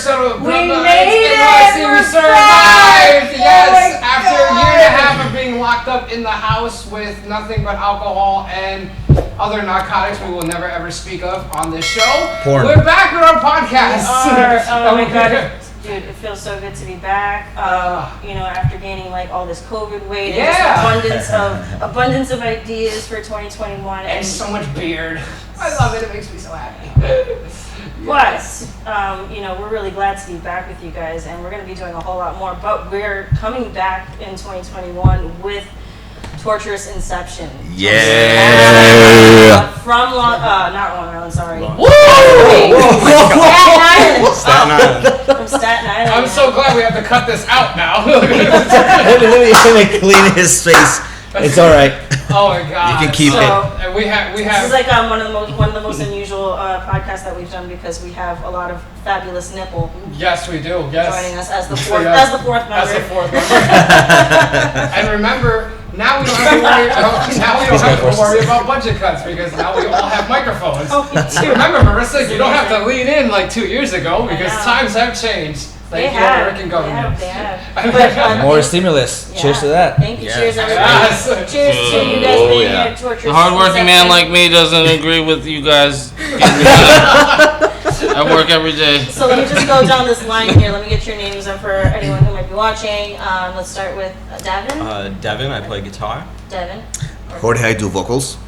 episode of We Bloodlines. made it! We We're survived! back! Yes, Oh after a year and a half of being locked up in the house with nothing but alcohol and other narcotics we will never ever speak of on this show. Porn. We're back with our podcast. Oh my god. Dude, it feels so good to be back. You know, after gaining like all this COVID weight and just abundance of ideas for 2021 and so much beard. I love it. It makes me so happy. But you know, we're really glad to be back with you guys, and we're going to be doing a whole lot more. But we're coming back in 2021 with Torturous Inception. Yeah. From not Long Island, sorry. Woo! Staten Island. From Staten Island. I'm so glad we have to cut this out now. Let me clean his face. It's all right. Oh my god! You can keep it. And we have. This is like one of the most unusual podcasts that we've done because we have a lot of fabulous nipple. Yes, we do. Yes. Joining us as the fourth member. As the fourth member. And remember, now we don't have to worry about budget cuts because now we all have microphones. Oh, Remember, Marissa, you don't have to lean in like 2 years ago because times have changed. They have. They have. But, More stimulus. Yeah. Cheers to that. Thank you. Yeah. Cheers, everybody. Yes. Cheers to you guys being here at Torturous. A hardworking man like me doesn't agree with you guys. I work every day. So let me just go down this line here. Let me get your names up for anyone who might be watching. Let's start with Devin. Devin, I play guitar. Devin. Jorge, I do vocals.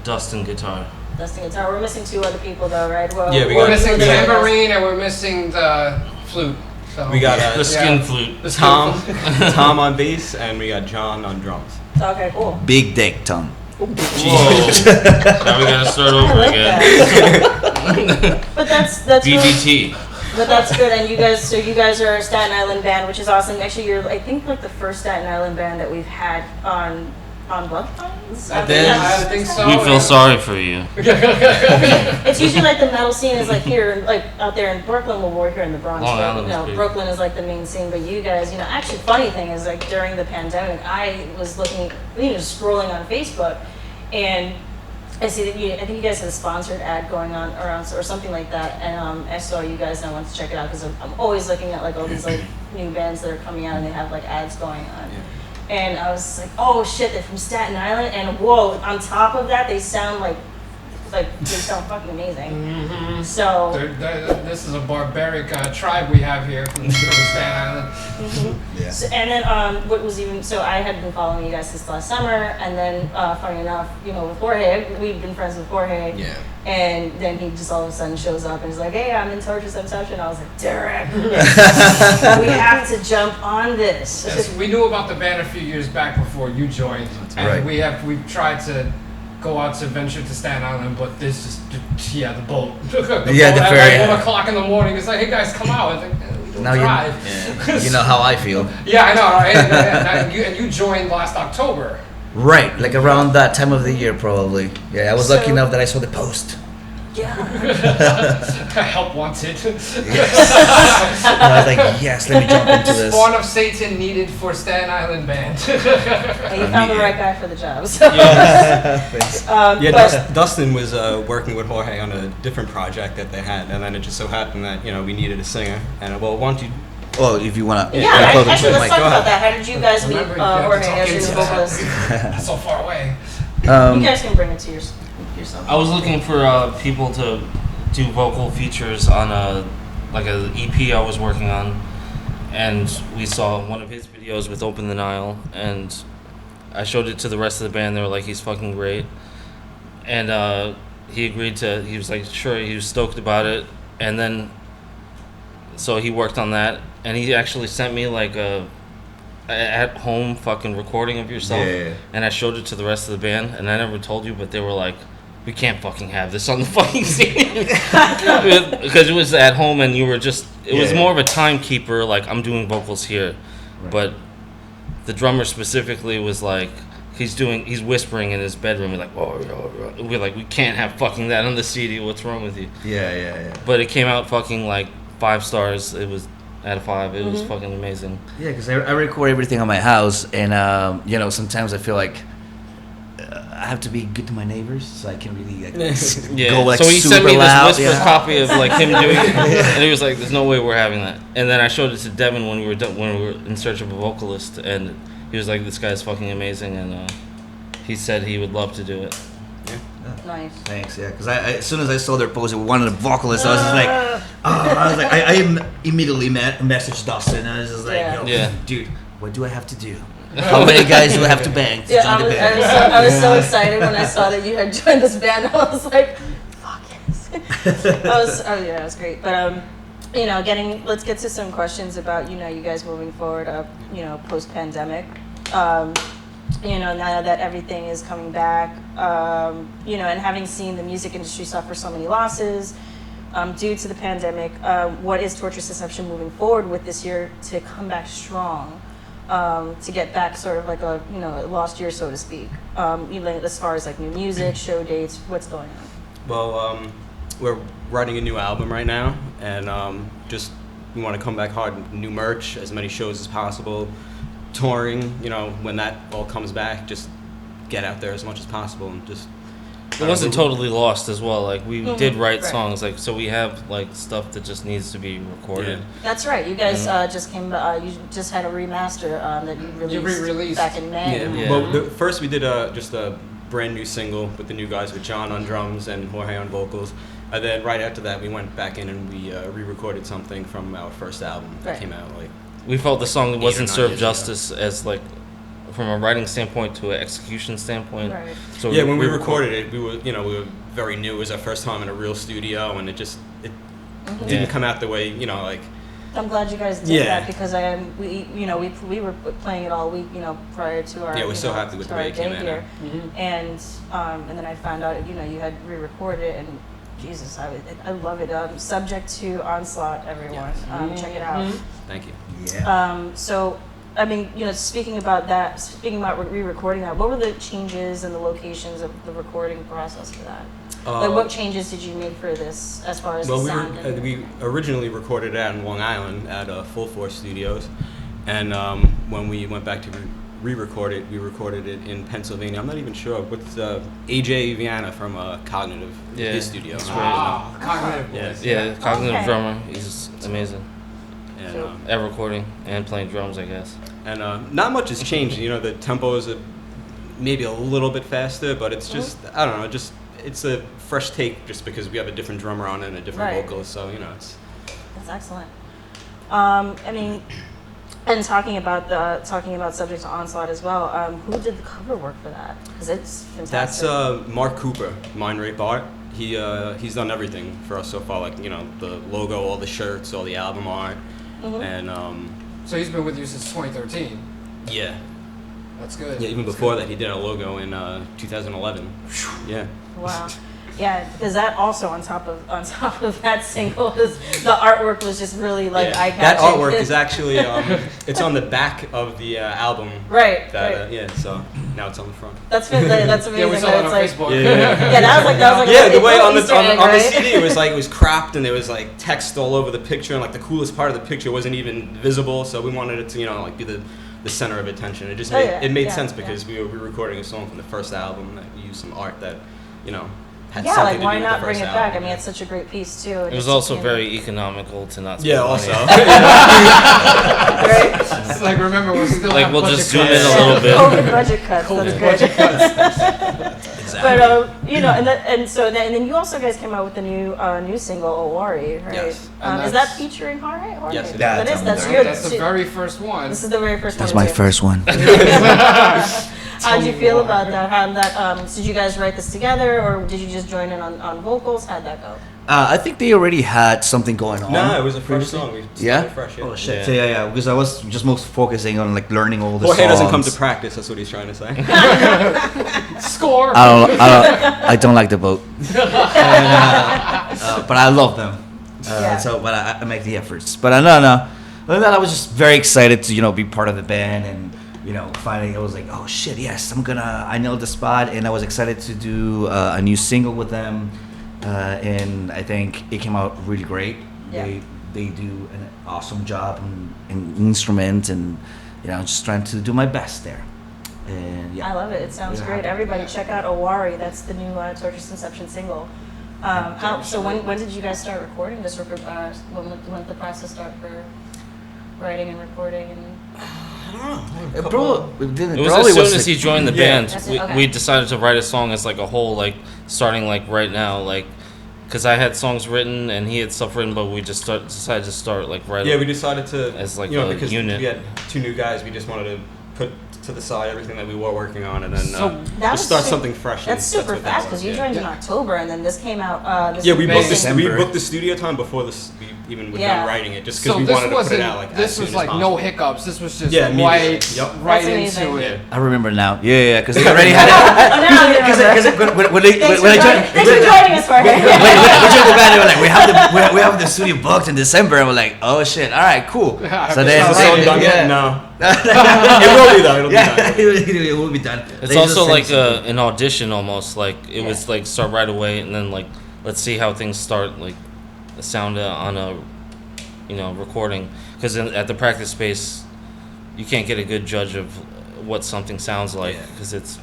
Dustin guitar. Dustin guitar. We're missing 2 other people though, right? Well, Yeah, We're missing tambourine and we're missing the flute. So. We got the skin flute. Tom on bass, and we got John on drums. Okay, cool. Big dick, Tom. Whoa. Now we gotta start over again. But that's BDT. But that's good, and you guys are a Staten Island band, which is awesome. Actually, you're I think like the first Staten Island band that we've had on BloodCast. I think so. We feel sorry for you. It's usually like the metal scene is like here, like out there in Brooklyn. Well, we're here in the Bronx. Long But, Island you know, is big. Brooklyn is like the main scene. But you guys, you know, actually, funny thing is like during the pandemic, I was looking, just scrolling on Facebook, and I see that I think you guys had a sponsored ad going on around or something like that, and I saw you guys and I wanted to check it out because I'm always looking at like all these like new bands that are coming out and they have like ads going on. Yeah. And I was like, oh shit, they're from Staten Island, and whoa, on top of that, they sound they sound fucking amazing. Mm-hmm. So this is a barbaric tribe we have here from Staten Island. Mm-hmm. Yeah. So, and then what was even so I had been following you guys since last summer, and then funny enough, you know, with Jorge, we've been friends with Jorge. Yeah. And then he just all of a sudden shows up and he's like, hey, I'm in Torturous Inception. I was like, Derek, we have to jump on this. Yes, we knew about the band a few years back before you joined, and right. we've tried to go out to venture to Staten Island, but this just the boat. the boat ferry. at 1 o'clock in the morning. It's like, hey guys, come out. I was like, we don't Now drive. you know how I feel. Yeah, I know, right? And you joined last October. Right, like around that time of the year, probably. Yeah, I was lucky enough that I saw the post. Yeah. Help wanted. And I was like, yes, let me jump into this. Spawn of Satan needed for Staten Island band. Well, you found the right guy for the job. So. Thanks. Dustin was working with Jorge on a different project that they had, and then it just so happened that we needed a singer, and why don't you? Well, if you want to. Yeah, actually, let's talk about that. How did you guys meet Jorge as your new vocalist? So far away. You guys can bring it to yourself. I was looking for people to do vocal features on an EP I was working on, and we saw one of his videos with Open the Nile, and I showed it to the rest of the band. They were like, he's fucking great, and he agreed to. He was like, sure, he was stoked about it, and then so he worked on that, and he actually sent me like a at home fucking recording of yourself, and I showed it to the rest of the band, and I never told you, but they were like, we can't fucking have this on the fucking scene. Because it was at home and you were just, it was more of a timekeeper, like I'm doing vocals here. Right. But the drummer specifically was like, he's whispering in his bedroom. We're like, we're like, we can't have fucking that on the CD. What's wrong with you? Yeah. But it came out fucking like 5 stars. It was out of 5. It was fucking amazing. Yeah, because I record everything on my house, and sometimes I feel like I have to be good to my neighbors, so I can really like, Yeah. go like so he super sent me loud. this whisper copy of like him doing it, and he was like, "There's no way we're having that." And then I showed it to Devin when we were in search of a vocalist, and he was like, "This guy's fucking amazing," and he said he would love to do it. Nice. Thanks, yeah. Because as soon as I saw their post, one of the vocalists, I was just like, I immediately messaged Dustin. I was just like, Yeah. yo, Yeah. dude, what do I have to do? How many guys do I have to bang to Yeah, join the band? I was so excited when I saw that you had joined this band. I was like, fuck yes. It was great. But let's get to some questions about you guys moving forward. Post pandemic. Now that everything is coming back, and having seen the music industry suffer so many losses due to the pandemic, what is Torturous Inception moving forward with this year to come back strong, to get back sort of like a lost year, so to speak, as far as like new music, show dates, what's going on? Well, we're writing a new album right now, and we want to come back hard, new merch, as many shows as possible. Touring, when that all comes back, just get out there as much as possible and just. It wasn't totally lost as well. Like we did write Right. songs, like so we have like stuff that just needs to be recorded. Yeah. That's right. You guys just came. You just had a remaster that you re-released. back in May. Yeah. Well, first we did just a brand new single with the new guys, with John on drums and Jorge on vocals. And then right after that, we went back in and we re-recorded something from our first album that Right. came out like. We felt the song wasn't 9 served years ago. justice as like from a writing standpoint to an execution standpoint. Right. So Yeah, when we recorded it, we were very new. It was our first time in a real studio, and it didn't Yeah. come out the way like. I'm glad you guys did Yeah. that because we were playing it all week, prior to our. Yeah, we're so happy with the way it came out. here, and then I found out you had re-recorded it, and Jesus, I love it. Subject to Onslaught, everyone. Check it out. Thank you. Yeah. So, I mean, speaking about re-recording that, what were the changes and the locations of the recording process for that? What changes did you make for this as far as the sound? We originally recorded it out in Long Island at Full Force Studios, and when we went back to re-record it, we recorded it in Pennsylvania. I'm not even sure what's AJ Viana from Cognitive, his studio. Cognitive Boys. Yeah, cognitive Okay. drummer. He's amazing And, at recording and playing drums, I guess. and not much has changed. The tempo is maybe a little bit faster, but it's just I don't know. It's a fresh take just because we have a different drummer on it and a different Right. vocalist. So it's. That's excellent. I mean, and talking about Subject to Onslaught as well. Who did the cover work for that? Because it's fantastic. That's Mark Cooper, Mind Rape Art. He's done everything for us so far, like the logo, all the shirts, all the album art, and So he's been with you since 2013. yeah, That's good. yeah. Even That's before good. that, he did a logo in 2011. Yeah. Wow. Yeah, because that also on top of that single, the artwork was just really eye-catching. That artwork is actually it's on the back of the album. right. That, right. yeah. So now it's on the front. That's amazing. Yeah, we saw it on It's Facebook. Yeah, that was like Yeah, the way little on the Easter egg, on the right? CD it was cropped and there was text all over the picture, and the coolest part of the picture wasn't even visible. So we wanted it to be the center of attention. It just made sense because we were re-recording a song from the first album that we used some art that had Yeah, something to why do with not the bring first it back? album. I mean, it's such a great piece too. It was also very economical to not spend Yeah, money. also. right. It's like, remember, we're still Like have we'll budget just zoom in cuts. a little bit. COVID budget cuts. COVID That's budget good. cuts. But and then you also guys came out with a new single, Owari, right? Yes. And Is that's- that featuring Jorge? Yes, it is. That is. That's That's your. the very first one. This is the very first one. That's my too. first one. How'd you feel about that? Did you guys write this together, or did you just join in on vocals? How'd that go? I think they already had something going on. No, it was a fresh previously. song. We Yeah? started fresh. Oh shit! Yeah. So yeah, because I was just most focusing on learning all the Jorge songs. doesn't come to practice. That's what he's trying to say. Score. I don't like the boat. But I love them. Yeah. But I make the efforts. But no. Other than that, I was just very excited to be part of the band, and finally I was like, oh shit, yes, I nailed the spot, and I was excited to do a new single with them, and I think it came out really great. Yeah. They do an awesome job in instruments, and just trying to do my best there. And yeah, I love it. It sounds we're great. happy. Everybody check out Owari. That's the new Torturous Inception single. When did you guys start recording this? When did the process start for writing and recording? And Bro, It was as soon as he joined the band. Okay. We decided to write a song as like a whole, like starting like right now, like because I had songs written and he had stuff written, but we just decided to start like writing. Yeah, we decided to as like because unit. we had 2 new guys. We just wanted to put to the side everything that we were working on, and then was start something fresh. That's super fast because you joined in October and then this came out. We May. booked the studio time before we even were done writing it, just because we this wanted to put it wasn't- out like this as soon was as like possible. no hiccups. This was just Yeah, right That's amazing. into it. I remember now. Yeah, because they already had it. Oh, now you remember. Thanks for joining us for it. When joined the band, they were like, we have the studio booked in December, and we're like, oh shit, all right, cool. So then, Is the song done yet? No. It will be though. It'll be done. it will be done. It's They also just like sent an audition almost. Like it was like start right away and then like let's see how things start like sound on a recording because at the practice space you can't get a good judge of what something sounds like because it's.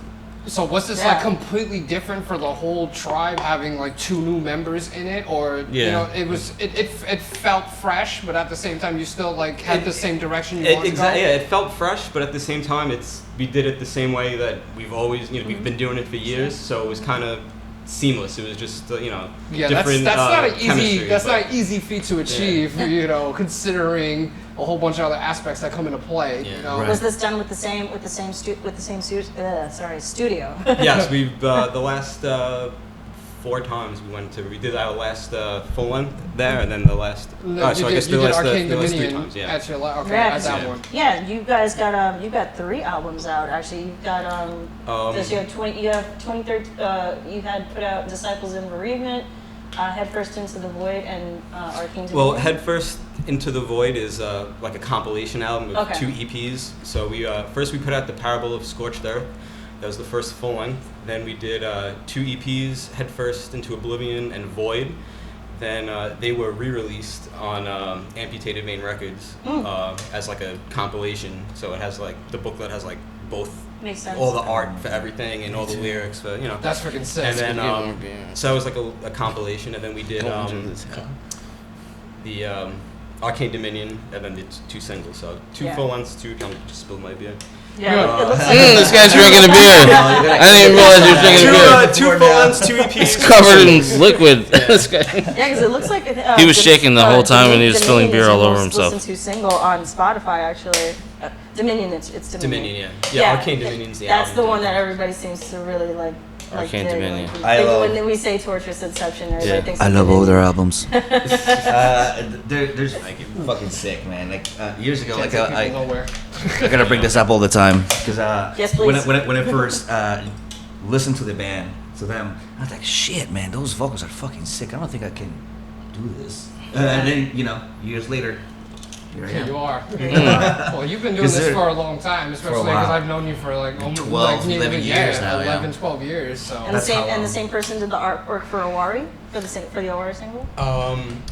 So was this like completely different for the whole tribe having like 2 new members in it, or it felt fresh, but at the same time you still like had the same direction you wanted to go? Yeah, it felt fresh, but at the same time we did it the same way that we've always we've been doing it for years, so it was kind of seamless. It was just different. That's not an easy. chemistry, That's but- not an easy feat to achieve. Considering a whole bunch of other aspects that come into play. Right. Was this done with the same studio? Yes, we've the last 4 times we did our last full length there, and then the last. You did Arcane the last 3 Dominion times. Yeah. at your Yeah, that one. Yeah, you guys got you got 3 albums out actually. You've got this year you have 2013. You had put out Disciples in Bereavement, Headfirst into the Void, and Arcane Dominion. Well, Headfirst into the Void is like a compilation album of 2 EPs. So we first we put out the Parable of Scorched Earth. That was the first full length. Then we did 2 EPs, Headfirst into Oblivion and Void. Then they were re-released on Amputated Vein Records as like a compilation. So it has like the booklet has like both. Makes sense. All the art for everything and all the lyrics for That's freaking sick. And then so it was like a compilation, and then we did the Arcane Dominion, and then the 2 singles. So 2 full lengths, 2. I'm just spilled my beer. Yeah, it looks like This guy's drinking a beer. I didn't even realize he was drinking a beer. 2 full lengths, 2 EPs. It's covered in liquid. This guy. Yeah, because it looks like He was shaking the whole time and he was spilling beer all over Dominion is your himself. most listened to single on Spotify actually. Dominion, it's Dominion. Dominion, yeah. Arcane Dominion's the That's album. the one that everybody seems to really like. Arcane dig. Dominion. When we say Torturous Inception, everybody thinks. I of love all Dominion. their albums. There's like fucking sick, man. Like years ago, like I nowhere. gotta bring this up all the time because Yes, please. when I first listened to the band, to them, I was like, shit, man, those vocals are fucking sick. I don't think I can do this. And then years later, here I Here am. you are. Well, you've been doing this for a long time, especially while. because I've known you for like almost 12, 11 years yeah, now, 11, 12 years. So And the same person did the artwork for Owari for the Owari single.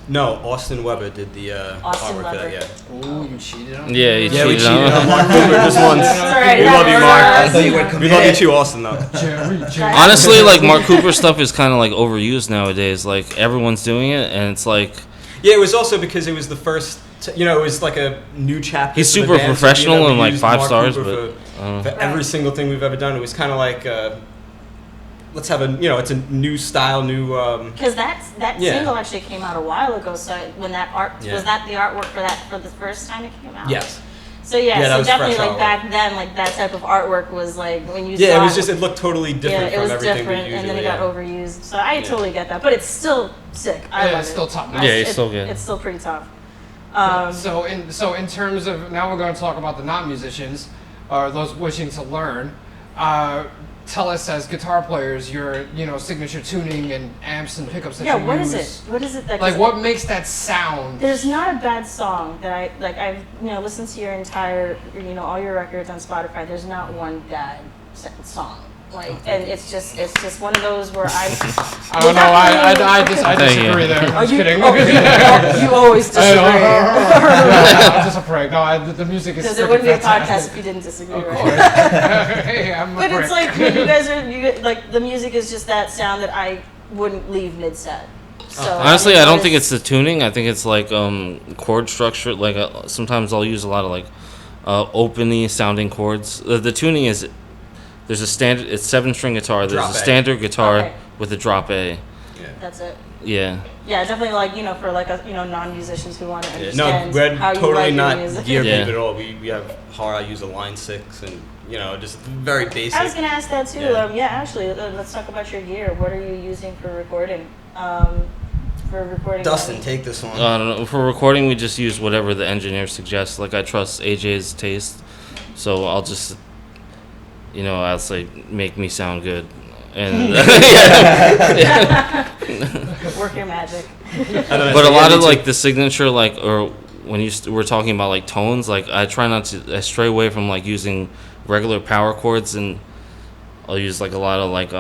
No, Austin Weber did the Austin artwork Weber. for that. ooh, you cheated on me. Yeah, he We cheated cheated on on him. Mark Cooper just once. Sorry, We love you, Mark. I thought you were We love you committed. too, Austin. Though. Jerry. Honestly, like Mark Cooper stuff is kind of like overused nowadays. Like everyone's doing it, and it's like Yeah, it was also because it was the first. It was like a new chapter. He's for the super band, professional we and, like, used 5 Mark stars, Cooper but for every single thing we've ever done. It was kind of like let's have it's a new style, new. Because that Yeah. single actually came out a while ago. So when that art was that the artwork for the first time it came out. Yes. So Yeah, that so was definitely fresh like artwork. back then, like that type of artwork was like when you Yeah, saw it was just it looked totally different it from was everything different, we usually. and then it got overused. So I totally get that, but it's still sick. I Yeah, love it's it. still top notch. Yeah, it's still good. It's still pretty tough. So in terms of now we're going to talk about the not musicians or those wishing to learn. Tell us as guitar players your signature tuning and amps and pickups that you use. What is it? What is it that Like what makes that sound? There's not a bad song that I like. I've listened to your entire all your records on Spotify. There's not one bad song. Like, and it's just one of those where I don't know. I disagree there. I'm just kidding. You always disagree. I'm just a prick. No, the music is. Because it wouldn't be a podcast if you didn't disagree, right? Hey, I'm a But prick. it's like when you guys like the music is just that sound that I wouldn't leave mid set. So Honestly, I don't think it's the tuning. I think it's like chord structure. Like sometimes I'll use a lot of like open-y sounding chords. The tuning is there's a standard. It's 7-string guitar. There's Drop a A. standard guitar Okay. with a drop A. Yeah. That's it. Yeah. Yeah, definitely like, for like non-musicians who want to Yeah. understand No, we're how you totally write your not music. gear Yeah. at all. We have I use a line 6 and just very basic. I was gonna ask that too. Yeah. Actually, let's talk about your gear. What are you using for recording? Dustin, take this one. I don't know. For recording, we just use whatever the engineer suggests. Like I trust AJ's taste, so I'll just, I'll say make me sound good, and Work your magic. But a lot of like the signature, or when we're talking about like tones, like I try not to. I stray away from like using regular power chords, and I'll use like a lot of like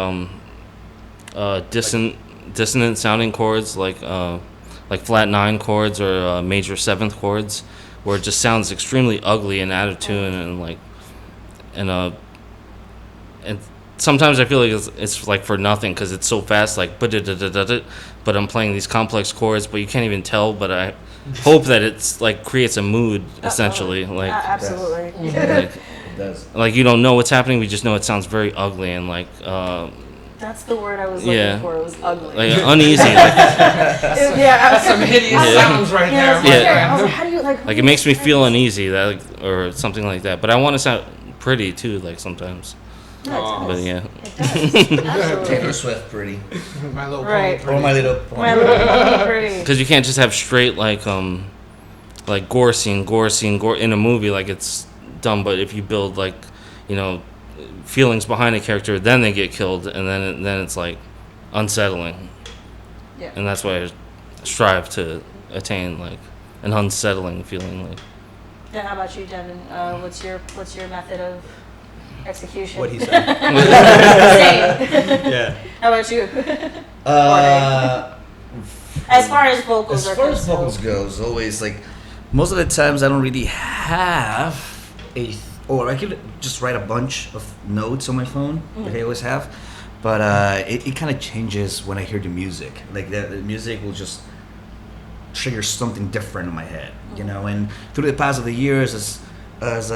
dissonant sounding chords, like flat 9 chords or major 7th chords, where it just sounds extremely ugly and out of tune, and sometimes I feel like it's like for nothing because it's so fast, like but I'm playing these complex chords, but you can't even tell. But I hope that it's like creates a mood essentially, like Absolutely. It does. like you don't know what's happening, we just know it sounds very ugly and like That's the word I was looking for. It was ugly. like uneasy. Some hideous sounds right there. Yeah. I was like, how do you Like it makes me feel uneasy, or something like that. But I want to sound pretty too, like sometimes. But yeah. Taylor Swift, pretty. My little Right. pony Or My Little My Pony. little pretty. Because you can't just have straight like gore scene in a movie, like it's dumb. But if you build like feelings behind a character, then they get killed, and then it's like unsettling. Yeah. And that's why I strive to attain like an unsettling feeling. Like Yeah, how about you, Devin? What's your method of execution? What he said. Same. Yeah. How about you? As far as vocals As are far as concerned. vocals goes, always like most of the times I don't really have or I could just write a bunch of notes on my phone like I always have, but it kind of changes when I hear the music. Like the music will just trigger something different in my head, And through the past of the years, as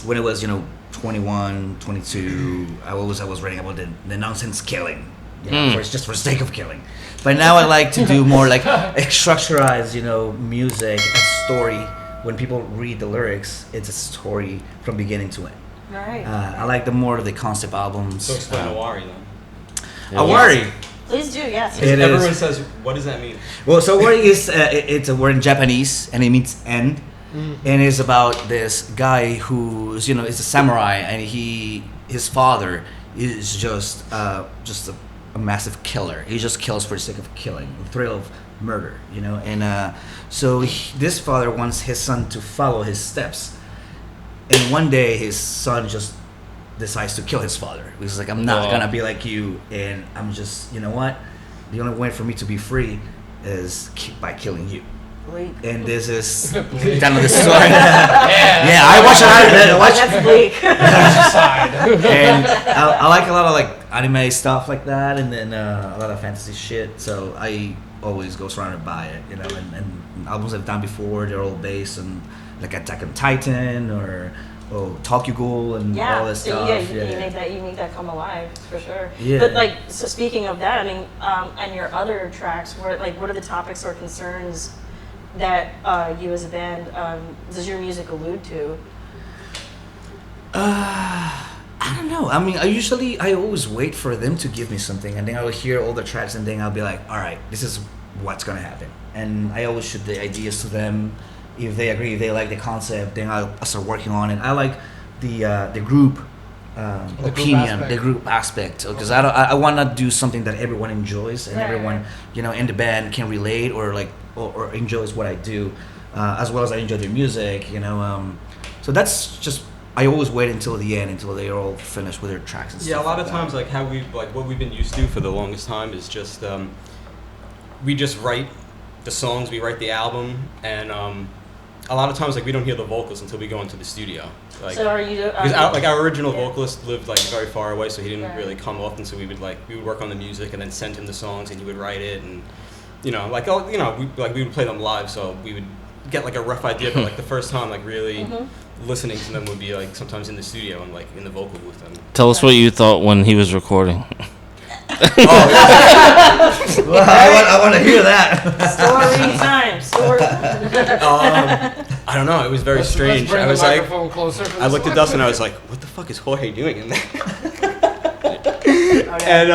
when it was 21, 22, I was writing about the nonsense killing, just for the sake of killing. But now I like to do more like structurized, music, a story. When people read the lyrics, it's a story from beginning to end. Right. I like the more of the concept albums. So explain Owari then. Owari. Please do, yes. It Everyone is. says, what does that mean? Well, so Owari is it's a word in Japanese and it means end, and it's about this guy who's is a samurai, and his father is just a massive killer. He just kills for the sake of killing, the thrill of murder, and so this father wants his son to follow his steps, and one day his son just decides to kill his father. He's like, I'm not gonna be like you, and I'm just, the only way for me to be free is by killing you. Bleak. And this is kind of the story. Yeah, I watch it. That's bleak. And I like a lot of like anime stuff like that, and then a lot of fantasy shit. So I always go surrounded by it, And albums I've done before, they're all based on like Attack on Titan or Tokyo Ghoul and all this stuff. You make that come alive for sure. Yeah. But so speaking of that, I mean, and your other tracks, what are the topics or concerns that you as a band does your music allude to? I don't know. I mean, I always wait for them to give me something, and then I will hear all the tracks, and then I'll be like, all right, this is what's gonna happen. And I always shoot the ideas to them. If they agree, if they like the concept, then I'll start working on it. I like the group opinion, the group aspect, because I want to do something that everyone enjoys and everyone in the band can relate or enjoys what I do, as well as I enjoy their music. So that's just I always wait until the end, until they're all finished with their tracks and stuff. Yeah, a lot like of times, that. like how we like what we've been used to for the longest time is just we just write the songs, we write the album, and a lot of times like we don't hear the vocals until we go into the studio. Like, so are you? because our original yeah. vocalist lived like very far away, so he didn't Right. really come often. So we would work on the music and then send him the songs, and he would write it, and we would play them live, so we would get like a rough idea. But like the first time, like really listening to them would be like sometimes in the studio and like in the vocal booth. And Tell us what you thought when he was recording. Well, I want to hear that. Story time. Story. I don't know. It was very Let's strange. bring I the was like, microphone closer for I this looked at one. Dustin and I was like, what the fuck is Jorge doing in there? Okay.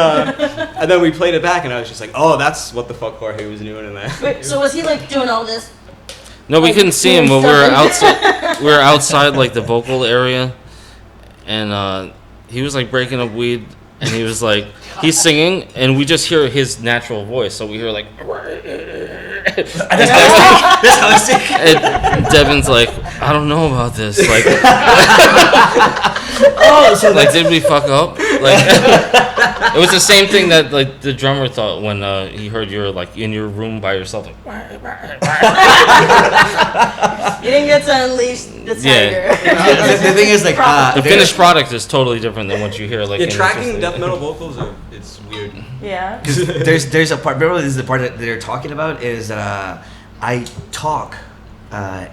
And then we played it back and I was just like, oh, that's what the fuck Jorge was doing in there. Wait, so was he like doing all this? No, we Like, couldn't see him, doing but we were something? outside. We were outside like the vocal area, and he was like breaking up weed, and he was like he's singing, and we just hear his natural voice, so we hear like. That's how I sing. And Devin's like, I don't know about this. Like, Oh, so like did we fuck up? Like, it was the same thing that like the drummer thought when he heard you were like in your room by yourself. Like, You didn't get to unleash the tiger. the thing is like the finished product is totally different than what you hear. Like, Yeah, in tracking the death metal vocals, it's weird. Yeah. there's a part. Remember, this is the part that they're talking about is that I talk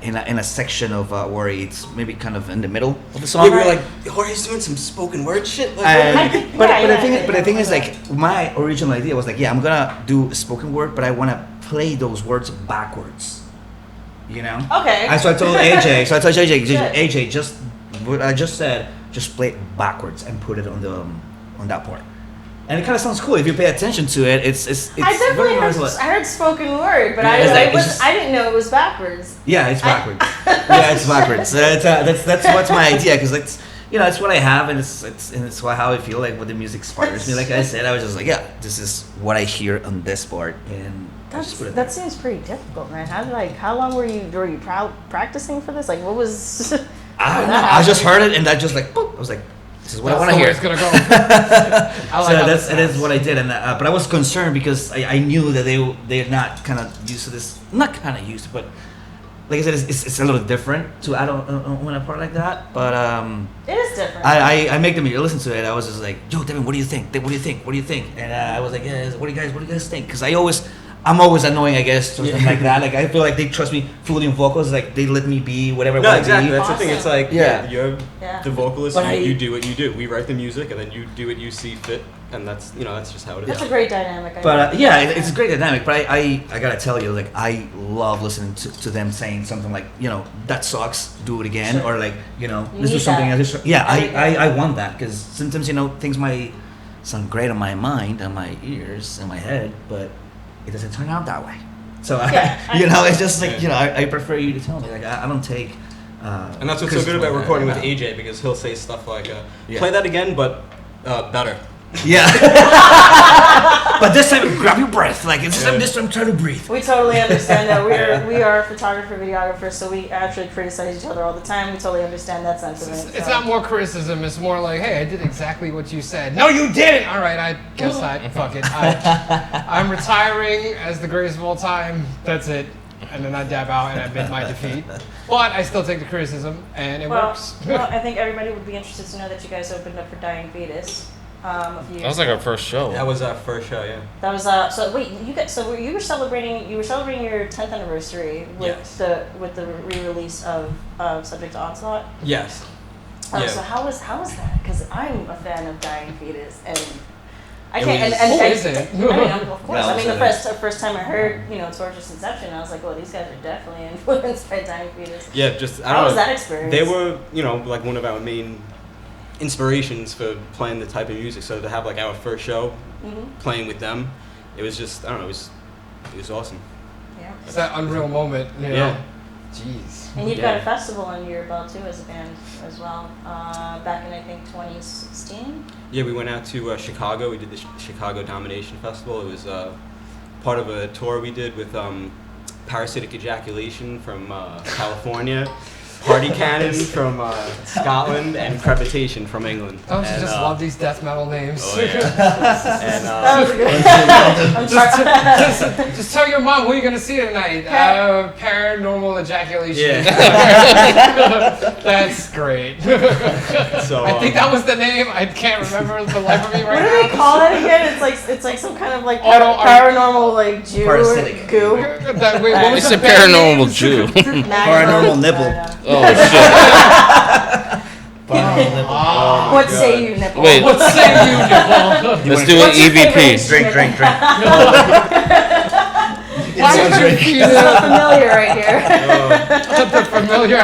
in a section of Owari. It's maybe kind of in the middle of the song. Yeah, we were like, Jorge's doing some spoken word shit. Like, And, but Yeah, the yeah, thing yeah, but the thing is yeah. like my original idea was like, yeah, I'm gonna do spoken word, but I want to play those words backwards. You know? Okay. And so I told AJ, Good. AJ, just what I just said, just play it backwards and put it on the on that part. And it kind of sounds cool if you pay attention to it. It's I definitely very heard, nice. I heard spoken word, but Yeah, it's like- it's just- I didn't know it was backwards. Yeah, it's backwards. Yeah, it's backwards. That's what's my idea because it's it's what I have and it's how I feel like what the music inspires me. Like I said, I was just like, yeah, this is what I hear on this part and I just put it That seems pretty difficult, man. How long were you practicing for this? Like, what was? I don't know. I just heard it and I just like boop, I was like, this is what I want to hear. That's the way it's gonna go. I like how So that it is sounds. what I did, and but I was concerned because I knew that they're not kind of used to this. Not kind of used, but like I said, it's a little different to add on a part like that. But It is different. I make them listen to it. I was just like, yo, Devin, what do you think? What do you think? What do you think? And I was like, yeah, what do you guys think? Because I'm always annoying, I guess, or something like that. Like I feel like they trust me fully in vocals. Like they let me be whatever I no, want exactly. to be. That's the thing. It's like, Yeah. you're Yeah. the vocalist. But You do what you do. We write the music, and then you do what you see fit, and that's just how it is. That's a great dynamic. I But think. it's a great dynamic. But I gotta tell you, like I love listening to them saying something like, that sucks, do it again, Sure. or like, You let's do need something that. else. Yeah, Every day. I want that because sometimes things might sound great on my mind, on my ears, in my head, but it doesn't turn out that way. So Yeah, it's just like I prefer you to tell me. Like I don't take. And that's what's so good about recording with AJ because he'll say stuff like, "Play that again, but better." Yeah. But this time, grab your breath. Like this time, try to breathe. We totally understand that. We are photographer, videographers, so we actually criticize each other all the time. We totally understand that sentiment. It's so. not more criticism. It's more like, hey, I did exactly what you said. No, you didn't. All right, I guess fuck it. I'm retiring as the greatest of all time. That's it. And then I dab out and admit my defeat. But I still take the criticism, and it works. Well, I think everybody would be interested to know that you guys opened up for Dying Fetus. A few years That was like our first show. That was our first show, yeah. That was so wait, you were celebrating your 10th anniversary with Yes. with the re-release of Subject to Onslaught. Yes. So how was that? Because I'm a fan of Dying Fetus and I It can't. was- And Who is it? I mean, of course. Yeah, I mean, the also- first time I heard Torturous Inception, I was like, well, these guys are definitely influenced by Dying Fetus. Yeah, just I don't How know. was that experience? They were, like one of our main inspirations for playing the type of music. So to have like our first show playing with them, it was just it was awesome. Yeah. It's that unreal moment, Yeah. Jeez. And you've Yeah. got a festival under your belt too as a band as well. Back in I think 2016. Yeah, we went out to Chicago. We did the Chicago Domination Festival. It was part of a tour we did with Parasitic Ejaculation from California. Party Cannon from Scotland, and Crepitation from England. Don't you just love these death metal names? Oh yeah. And That was a good. just tell your mom who you're gonna see tonight. Paranormal ejaculation. yeah. That's great. So I think that was the name. I can't remember the life of me right What do now. they call it again? It's like some kind of like Auto- paranormal like Jew Parasitic. goo. Wait, what was It's the a band paranormal names? Jew. Paranormal nipple. Oh shit! Paranormal nipple. What say you, nipple? Wait. What say you, Nicole? Let's do an What's your EVP. favorite Drink. Why would you repeat This is it? so familiar right here. The familiar.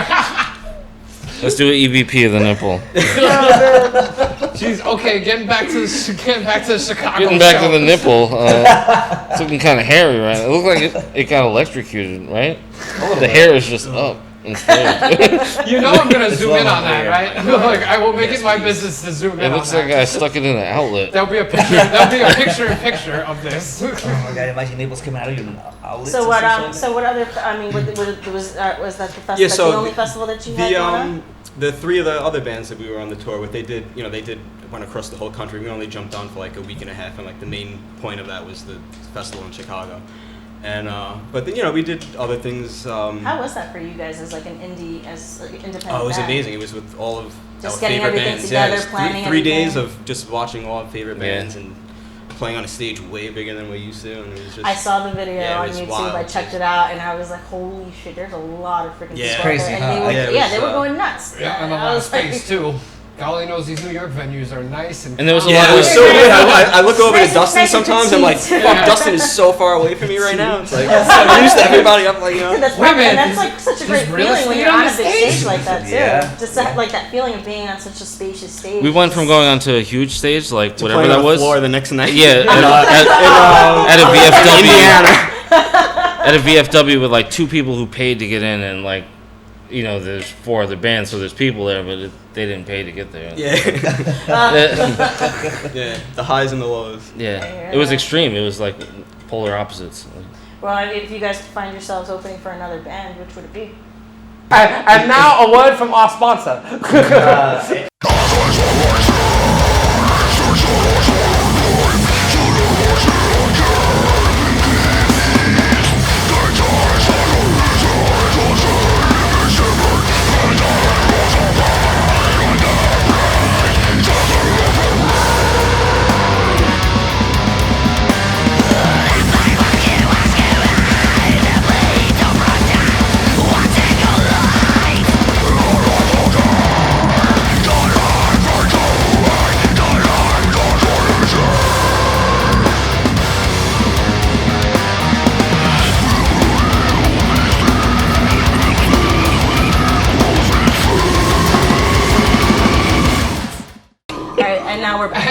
Let's do an EVP of the nipple. Jeez. Okay, getting back to the Chicago. Getting back to show. the nipple. It's looking kind of hairy, right? It looked like it got electrocuted, right? The hair is just up instead. You know I'm gonna zoom well in on that, there. right? Like I will make it my business to zoom in. It looks on like that. I stuck it in an outlet. There'll be a picture. There'll be a picture of this. Oh my god, imagine nipples coming out of your outlets. So what? So what other? I mean, was that the festival? Yeah, so the only festival that you had going on? The three of the other bands that we were on the tour with, they went across the whole country. We only jumped on for like a week and a half, and like the main point of that was the festival in Chicago. And but then, we did other things. How was that for you guys as like an independent? Oh, it was band? amazing. It was with all of Just our getting favorite everything bands. together, Just planning three days everything. of just watching all our favorite Yeah. bands and playing on a stage way bigger than we used to, and it was just. I saw the video Yeah, it on was YouTube. wild. I checked it out, and I was like, "Holy shit! There's a lot of freaking Yeah. people Crazy, out there." huh? And they were, Yeah, it was, they were going nuts. Yeah, and a I lot of was like- space too. God only knows these New York venues are nice and. And there was a Yeah, lot it of was so weird. I look over Nice to and- Dustin nice and sometimes. I'm like, petite. fuck, Dustin is so far away from me right now. It's like I'm used to everybody. I'm like, That's Wait a minute, and that's like such a great real feeling when estate you're on on a the big stage? stage like that too. Yeah. Just that, like that feeling of being on such a spacious stage. We went from going onto a huge stage, like whatever playing that on the was. floor the next night. Yeah, at a VFW. At a VFW with like 2 people who paid to get in, and like, there's 4 other bands, so there's people there, but they didn't pay to get there. Yeah. Yeah. The highs and the lows. Yeah, it was extreme. It was like polar opposites. Well, if you guys find yourselves opening for another band, which would it be? And now a word from our sponsor. Alright, and now we're back.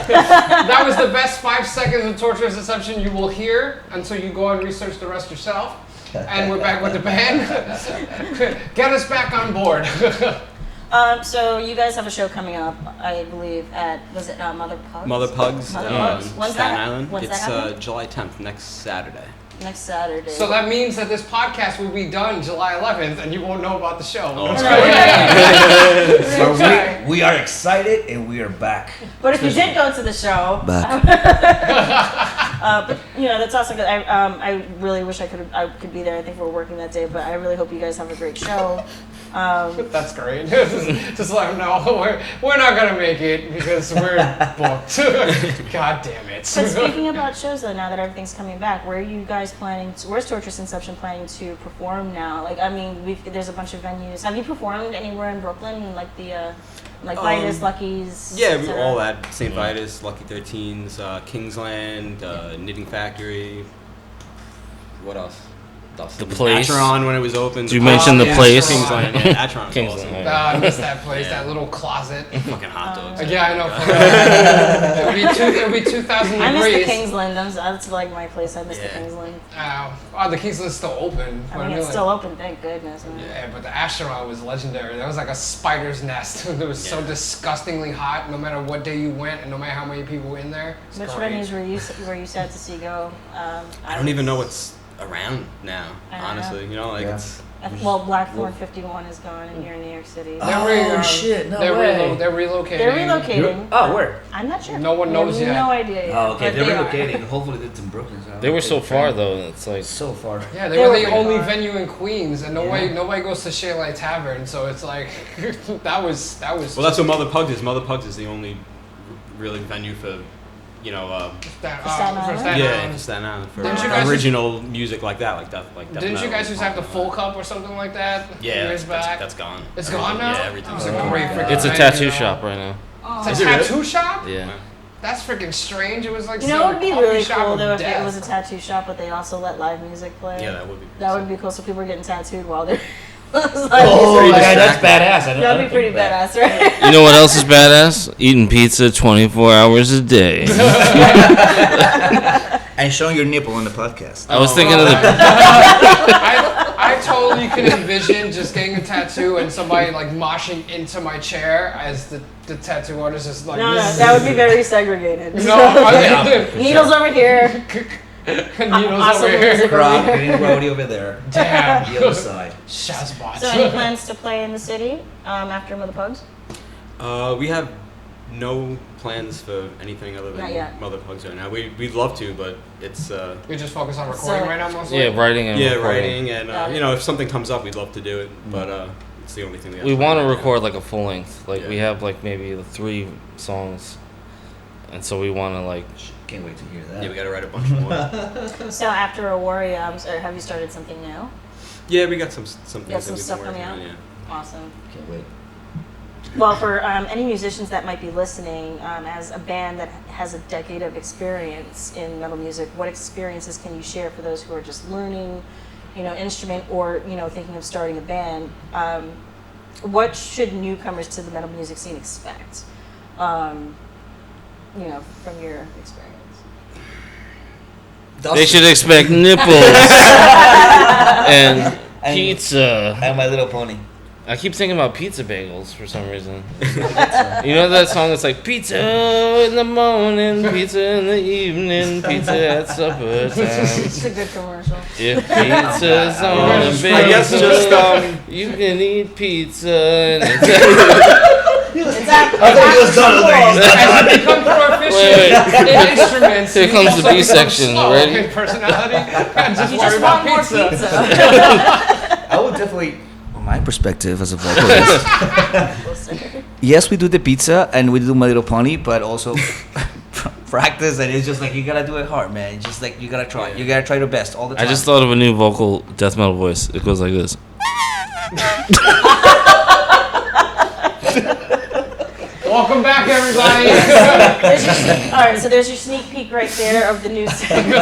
That was the best 5 seconds of Torturous Inception you will hear until you go and research the rest yourself. And we're back with the band. Get us back on board. So you guys have a show coming up, I believe, at Mother Pugs? Mother Pugs, Mother Pugs. When's Staten that? Island. When's It's that happening? July 10th, next Saturday. Next Saturday. So that means that this podcast will be done July 11th and you won't know about the show. But we are excited and we are back. But if you did go to the show, Back. but that's awesome. I really wish I could be there. I think we're working that day, but I really hope you guys have a great show. That's great. Just let them know we're not gonna make it because we're booked. God damn it. But speaking about shows, though, now that everything's coming back, where are you guys planning? Where's Torturous Inception planning to perform now? Like, I mean, there's a bunch of venues. Have you performed anywhere in Brooklyn, like the Vitus, Lucky's? Yeah, we etc.? all at St. Vitus, Lucky 13s, Kingsland, Knitting Factory. What else? The place. Atron when it was open. Did you mention the yeah, place? Kingsland. Yeah, Atron was Kingsland, awesome. yeah. I miss that place, Yeah. that little closet. Fucking hot dogs. Yeah, I know. It'll be 2,000 I miss the degrees. Kingsland. That's like my place. I miss the Yeah. Kingsland. The Kingsland's still open. I mean, it's still open, thank goodness. Yeah, but the astronaut was legendary. That was like a spider's nest. It was so disgustingly hot. No matter what day you went, and no matter how many people were in there. It's Which great. venues were you sad to see go? I don't even know what's around now, I don't honestly. know. You know, like Yeah. it's Well, Blackthorn 51 is gone, and here in New York City. Shit! No they're way. They're relocating. They're relocating. Oh, where? I'm not sure. No one knows We have yet. No idea yet. Oh, okay. but They're they are. relocating. Hopefully, it's in Brooklyn. So They were so far though. It's like so far. Yeah, they They were were the pretty only far. venue in Queens, and nobody goes to Shaylight Tavern, so it's like that was. Well, that's what Mother Pugs is. Mother Pugs is the only really venue for, you know, Staten Island? Island. for Staten Island for Didn't you guys original music like that, like Death Didn't you Metal, guys used to have the punk, Full Cup or something like that? Yeah, years back. that's gone. It's gone now. Yeah, everything's That was a gone. great freaking it's a venue, tattoo though. shop right now. Oh. It's a Is it really? tattoo shop? Yeah. That's freaking strange. It was like You know, it would be really shop cool of though if death. it was a tattoo shop, but they also let live music play. Yeah, that would be. That would be cool. So people are getting tattooed while they're. Oh, music. yeah, that's badass. I don't- I That'd don't be pretty think that. badass, right? You know what else is badass? Eating pizza 24 hours a day. And showing your nipple on the podcast. I was thinking of the. I totally could envision just getting a tattoo and somebody like moshing into my chair as the tattoo artist is like. No, this that would be very segregated. No, Needles over here. needles Awesome over here. music. Rock, getting rowdy over there. Damn. The other side. Shazbot. So any plans to play in the city after Mother Pugs? We have no plans for anything other Not than yet. Mother Pugs right now. We'd love to, but it's We just focus on recording So- right now mostly. Yeah, writing and recording. writing and Got it. you know, if something comes up, we'd love to do it, but it's the only thing we have. We to want to right now. record like a full length. Like we Yeah. have like maybe 3 songs, and so we want to like. Can't wait to hear that. Yeah, we got to write a bunch more. So after Owari, have you started something new? Yeah, we got some things some that we've stuff been working coming on. out? Yeah. Awesome. Can't wait. Well, for any musicians that might be listening, as a band that has a decade of experience in metal music, what experiences can you share for those who are just learning, instrument or, thinking of starting a band? What should newcomers to the metal music scene expect, from your experience? They should expect nipples and pizza. And My Little Pony. I keep thinking about pizza bagels for some reason. You know that song that's like pizza in the morning, pizza in the evening, pizza at supper time. It's a good commercial. If pizza's on a I guess bagel, just you can eat pizza. And it's As I become proficient in instruments, Here you comes also the B become section, slow ready? in personality. And just You worry just about want more pizza. pizza. I would definitely, from my perspective as a vocalist, yes, we do the pizza and we do My Little Pony, but also practice, and it's just like you gotta do it hard, man. Just like you gotta try. You gotta try your best all the I time. just thought of a new vocal death metal voice. It goes like this. Welcome back, everybody. All right, so there's your sneak peek right there of the new single.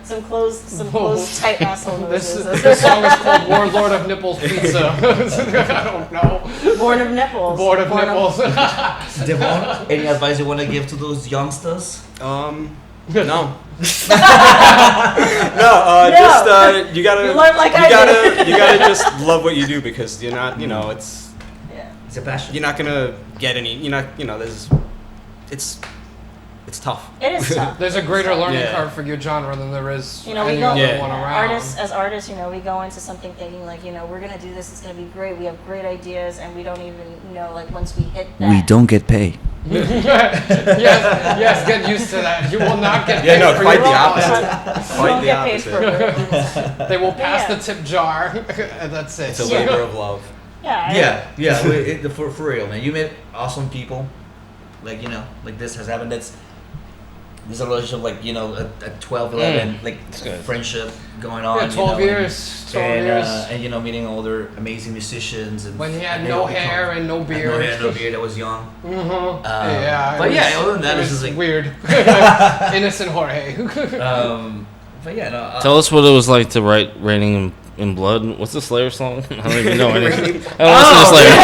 Some closed tight asshole noises. This song is called Warlord of Nipples Pizza. I don't know. Born of nipples. Board of Nipples. Devon, any advice you want to give to those youngsters? No. No, just you gotta You learn like I did. you gotta just love what you do, because you're not, it's It's a passion. you're not gonna get any, it's tough. It is tough. There's a greater learning Yeah. curve for your genre than there is We any go other one around. as artists, we go into something thinking like, we're gonna do this. It's gonna be great. We have great ideas, and we don't even know like once we hit that. We don't get paid. yes, get used to that. You will not get paid Yeah, no, for fight your the talent. opposite. We won't the get paid for it. They will pass Yeah. the tip jar, and that's it. It's a labor of love. Yeah. For real, man. You met awesome people, like like this has happened. There's a relationship like at 12, 11, like good. friendship going on. Yeah, 12 years. 12 years. And meeting older amazing musicians. And When he had and no they hair and no beard. No hair, no beard. I was young. Mm-hmm. But yeah, other than that, it it's was just like weird. Innocent Jorge. But yeah, no. Tell us what it was like to write Raining in Blood. What's the Slayer song? I don't even know anything. I don't listen to Slayer.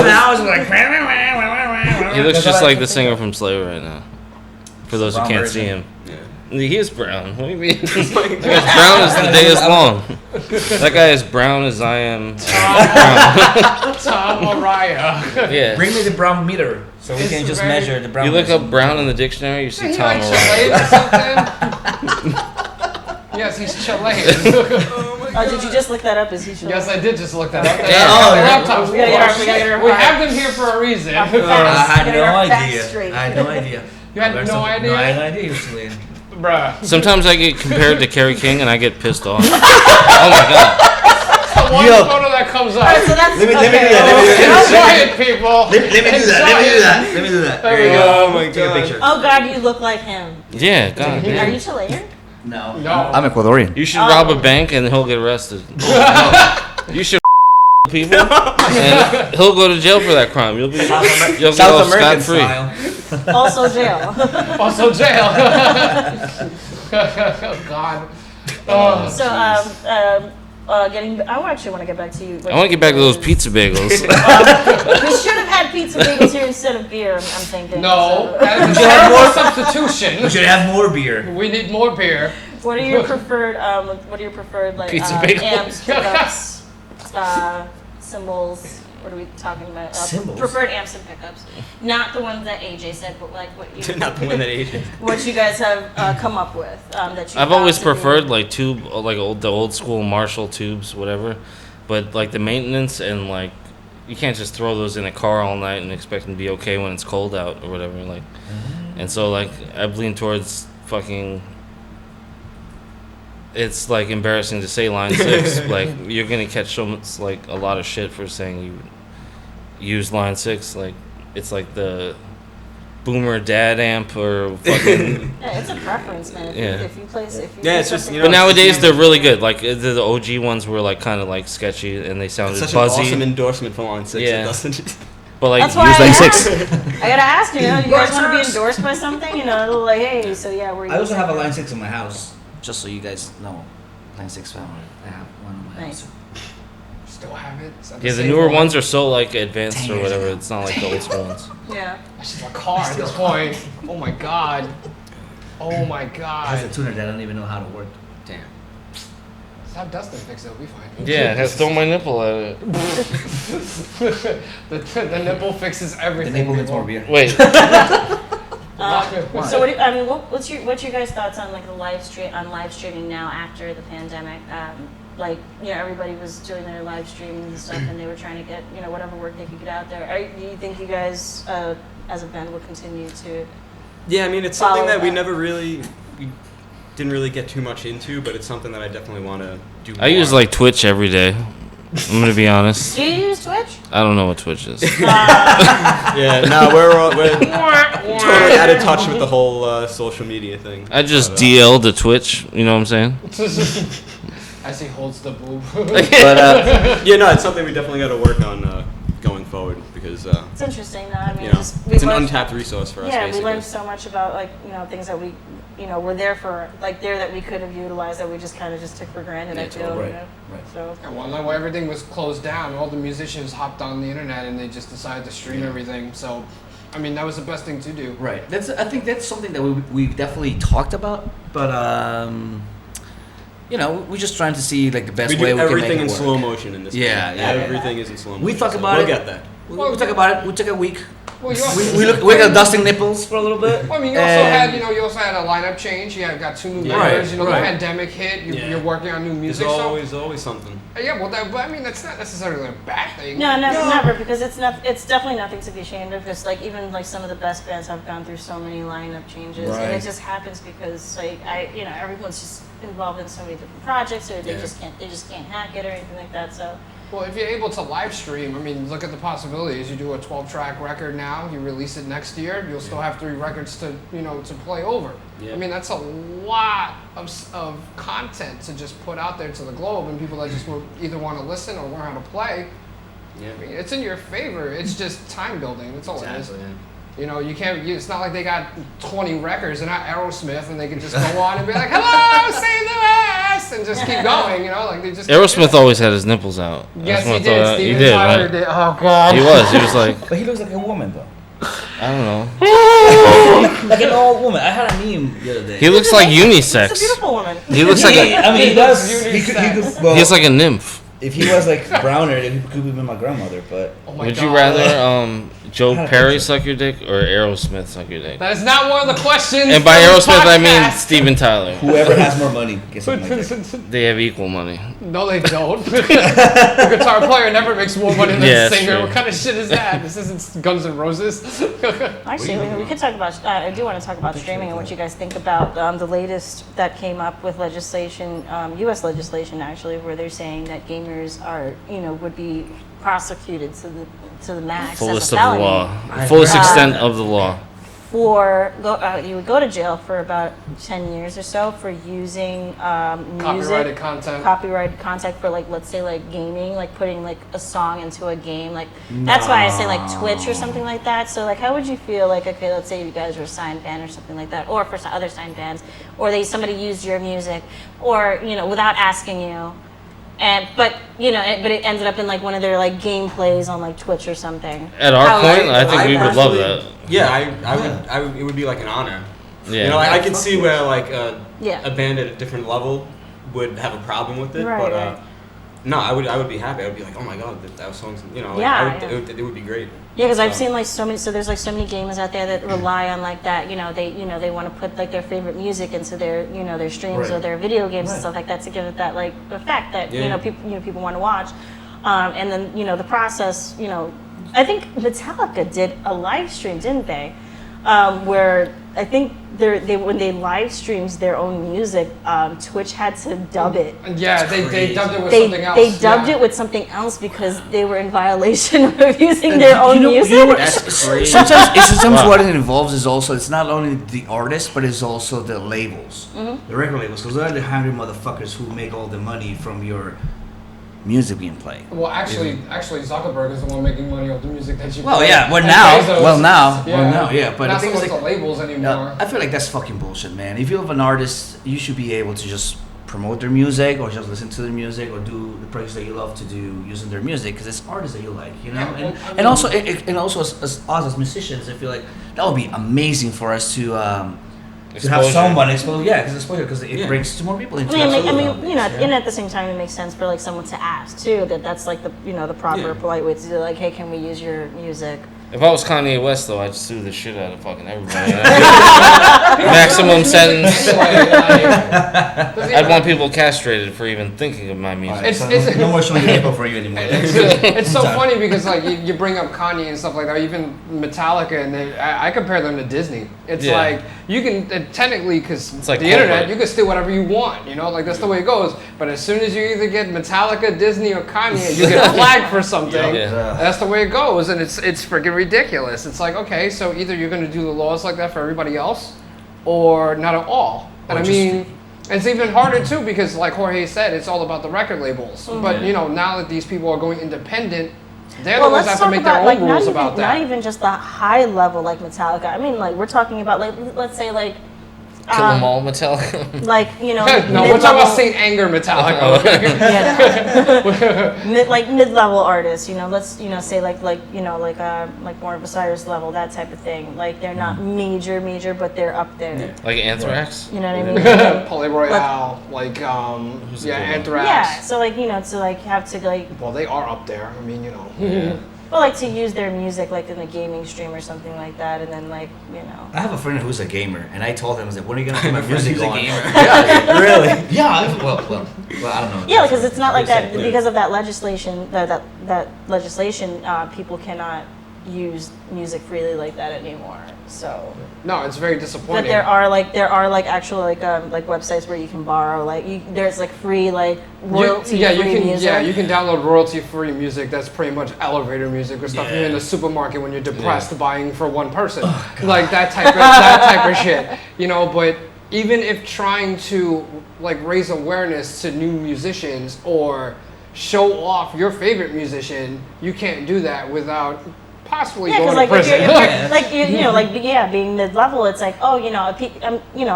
Now it's like. He looks just like the singer from Slayer right now. For those who Brown can't version. see him. He is brown. What do you mean? He's as brown as the day is long. That guy is brown as I am. Tom Araya. Yeah. Bring me the brown meter so we It's can just very- measure the brown. You look meter. up brown in the dictionary, you see He Tom like Araya. Chilean or something. Yes, he's Chilean. Did you just look that up? Is he Chilean? Yes, I did just look that up. Yeah. We have them here for a reason. I had no idea. I had no idea. You had no idea? No, I had no idea he was Chilean. Bruh. Sometimes I get compared to Kerry King and I get pissed off. Oh my god. One photo that comes up. So that's, Let me do that. Enjoy it, people. Let me do that. There we go. Oh my Take a god. picture. Oh God, you look like him. Yeah, god. Are you Chilean? No. I'm Ecuadorian. You should rob a bank and he'll get arrested. You should people and he'll go to jail for that crime. You'll get off scot-free. Also jail. Also jail. Oh God. Oh. So I actually want to get back to you. I want to get back to those pizza bagels. We should have had pizza bagels here instead of beer. I'm thinking. No, So. that is a terrible substitution. We should have more beer. We need more beer. What are your preferred? Like Pizza bagels. amps, pickups, cymbals? What are we talking about? Cymbals? Preferred amps and pickups. Not the ones that AJ said, but like what you. Not the one that ate it. What you guys have come up with that you. I've always preferred like the old school Marshall tubes, whatever. But like the maintenance and like you can't just throw those in a car all night and expect them to be okay when it's cold out or whatever. Like, and so like I've leaned towards fucking. It's like embarrassing to say line 6. Like you're gonna catch so much, like a lot of shit for saying you use line 6. Like it's like the boomer dad amp or fucking. Yeah, it's a preference, man. If you play, it's just But nowadays they're really good. Like the OG ones were like kind of like sketchy and they sounded It's such buzzy. an awesome endorsement for line 6. Yeah. It doesn't. But like That's why use I line asked. 6. I gotta ask you know, you guys want to be endorsed by something? You know, like hey, so yeah, we're. I also have a line 6 in my house, just so you guys know. Line 6 family. I have one in my Nice. house. Still have it. yeah, the newer ones are so like advanced or whatever. It's not like the old school ones. Yeah. That's just a car at this point. Oh my God. Oh my It has God. a tuner that I don't even know how to work. Damn. Let's have Dustin fix it. It'll be fine. Yeah, it has throw my nipple at it. the nipple fixes The everything. nipple needs people. more beer. Wait, So what do you, I mean, what's your guys' thoughts on like the live streaming now after the pandemic? Like everybody was doing their live streaming and stuff, and they were trying to get whatever work they could get out there. Do you think you guys as a band will continue to? Yeah, I mean it's something Follow that we that. never really. Didn't really get too much into, but it's something that I definitely want to do more. I use like Twitch every day. I'm gonna be honest. Do you use Twitch? I don't know what Twitch is. Yeah, no, we're totally out of touch with the whole social media thing. I just DL'd to Twitch. You know what I'm saying? As he holds the boob. But Yeah, no, it's something we definitely got to work on going forward because It's interesting, though. I mean, it's an untapped resource for us. Yeah, basically. we learned so much about things that we were there for, that we could have utilized that we just kind of just took for granted. I feel, right. So. And when everything was closed down, all the musicians hopped on the internet and they just decided to stream everything. So, I mean, that was the best thing to do. right. I think that's something that we definitely talked about, but we're just trying to see like the best We way do we can make everything it in work. slow motion in this. Yeah, band. yeah. Everything is in slow motion. We talk so about we'll it. get that. We talk about it. We took a week. Well, you also, We got dusting nipples for a little bit. Well, I mean, you also had, you also had a lineup change. You got 2 new members. Right, The pandemic hit. You're working on new music. There's always something. Yeah, well, but I mean, that's not necessarily a bad thing. No, never, because it's definitely nothing to be ashamed of. Because even some of the best bands have gone through so many lineup changes, and Right. it just happens because everyone's just involved in so many different projects, or they just can't hack it or anything like that. So. Well, if you're able to live stream, I mean, look at the possibilities. You do a 12-track record now, you release it next year, you'll still have 3 records to play over. Yeah. I mean, that's a lot of content to just put out there to the globe, and people that just will either want to listen or learn how to play. Yeah. I mean, it's in your favor. It's just time building. That's all it is. Yeah. You can't. It's not like they got 20 records. They're not Aerosmith, and they can just go on and be like, "Hello, save the rest," and just keep going. Like they just. Aerosmith always had his nipples out. Yes, That's he what I did. thought. Steven He did, Tyler right? did. Oh God. He was like, But he looks like a woman though. I don't know. Like an old woman. I had a meme the other day. He looks like It's a unisex. beautiful woman. He looks like I mean, he does. He could, Unisex. well, he's like a nymph. If he was like browner, then he could have been my grandmother. But Oh my Would God. you rather Joe I Perry think so. suck your dick or Aerosmith suck your dick? That is not one of the questions. And by for the Aerosmith, I mean podcast. Steven Tyler. whoever has more money gets something like that. They have equal money. No, they don't. The guitar player never makes more money than Yeah, the singer. true. What kind of shit is that? This isn't Guns N' Roses. Actually, we could talk about. I do want to talk about streaming and what you guys think about the latest that came up with legislation, U.S. legislation actually, where they're saying that gamers are, would be prosecuted to the max Fullest as a of the felony law. Fullest extent of the law. for you would go to jail for about 10 years or so for using Copyrighted content for like, let's say like gaming, like putting like a song into a game, like that's why I say like Twitch or something like that. So like how would you feel like, okay, let's say you guys were a signed band or something like that, or for other signed bands, or somebody used your music, or without asking you, but it ended up in like one of their like gameplays on like Twitch or something. At our point, I think we would love personally- that. Yeah, I would. It would be like an honor. Yeah. I could see where like Yeah. a band at a different level would have a problem with it, Right, but right. no, I would be happy. I would be like, oh my god, that song's Yeah, yeah. it would be great. Yeah, because I've seen like so many. So there's like so many gamers out there that rely on like that. They want to put like their favorite music into their their streams or Right. their video games and Right. stuff like that to give it that like effect that Yeah. people want to watch. And then the process. I think Metallica did a live stream, didn't they? Where I think when they live streams their own music, Twitch had to dub it. Yeah, they dubbed it with They something else. they dubbed yeah. it with something else because they were in violation of using their own music. You know what? That's crazy. Sometimes Wow. what it involves is also, it's not only the artist, but it's also the labels, the record labels, because they're the hungry motherfuckers who make all the money from your music being played. Well, actually, Zuckerberg is the one making money off the music that you. Well, play. yeah, And now, Bezos- yeah, but not the thing so is much the like, labels anymore. I feel like that's fucking bullshit, man. If you have an artist, you should be able to just promote their music or just listen to their music or do the projects that you love to do using their music because it's artists that you like, Yeah, well, I mean- and also as us as musicians, I feel like that would be amazing for us to have Exposure. someone expose, because it Yeah. brings more people into I mean, it. and at the same time, it makes sense for like someone to ask too. That's like the the proper Yeah. polite way to do. Like, hey, can we use your music? If I was Kanye West, though, I'd sue the shit out of fucking everybody. Maximum sentence. I'd want people castrated for even thinking of my music. It's- no more showing your nipple for you anymore. It's so funny because like you bring up Kanye and stuff like that, or even Metallica, and I compare them to Disney. It's Yeah. like you can technically, because It's like the internet, corporate. you can steal whatever you want. Like that's the way it goes. But as soon as you either get Metallica, Disney, or Kanye, you get flagged for something. Yeah. That's the way it goes, and it's freaking ridiculous. It's like, okay, so either you're going to do the laws like that for everybody else, or not at all. And I mean, it's even harder too because, like Jorge said, it's all about the record labels. But now that these people are going independent, they're the ones that have to make their own rules about that. Not even just the high level like Metallica. I mean, like we're talking about like let's say like. Kill 'em all, Metallica. Like No, we're talking about Saint Anger Metallica. mid-level artists, let's say like more of a Cyrus level, that type of thing. Like they're not major, but they're up there. Like Anthrax? You know what I mean? Poly Royale, like Who's the good one? Anthrax. Yeah. So like to like have to like Well, they are up there. I mean, well like to use their music like in a gaming stream or something like that, and then like I have a friend who's a gamer, and I told him, I was like, when are you going to put my music who's a on? gamer. Yeah, really? Yeah, well, I don't know. Yeah, because it's not like that Yeah. because of that legislation. That legislation, people cannot use music freely like that anymore. So, no, it's very disappointing. but there are actual like websites where you can borrow there's like free like royalty free music. Yeah, you can download royalty-free music. That's pretty much elevator music or stuff you're in the supermarket when you're depressed buying for one person, like that type of shit. But even if trying to like raise awareness to new musicians or show off your favorite musician, you can't do that without possibly Yeah, going because to prison. being mid-level, it's like, a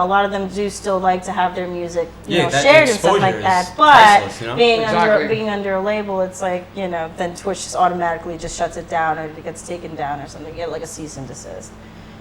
lot of them do still like to have their music, Yeah, that shared and stuff like exposure that. is But priceless, Exactly. being under a label, it's like, then Twitch just automatically just shuts it down or it gets taken down or something. You get like a cease and desist.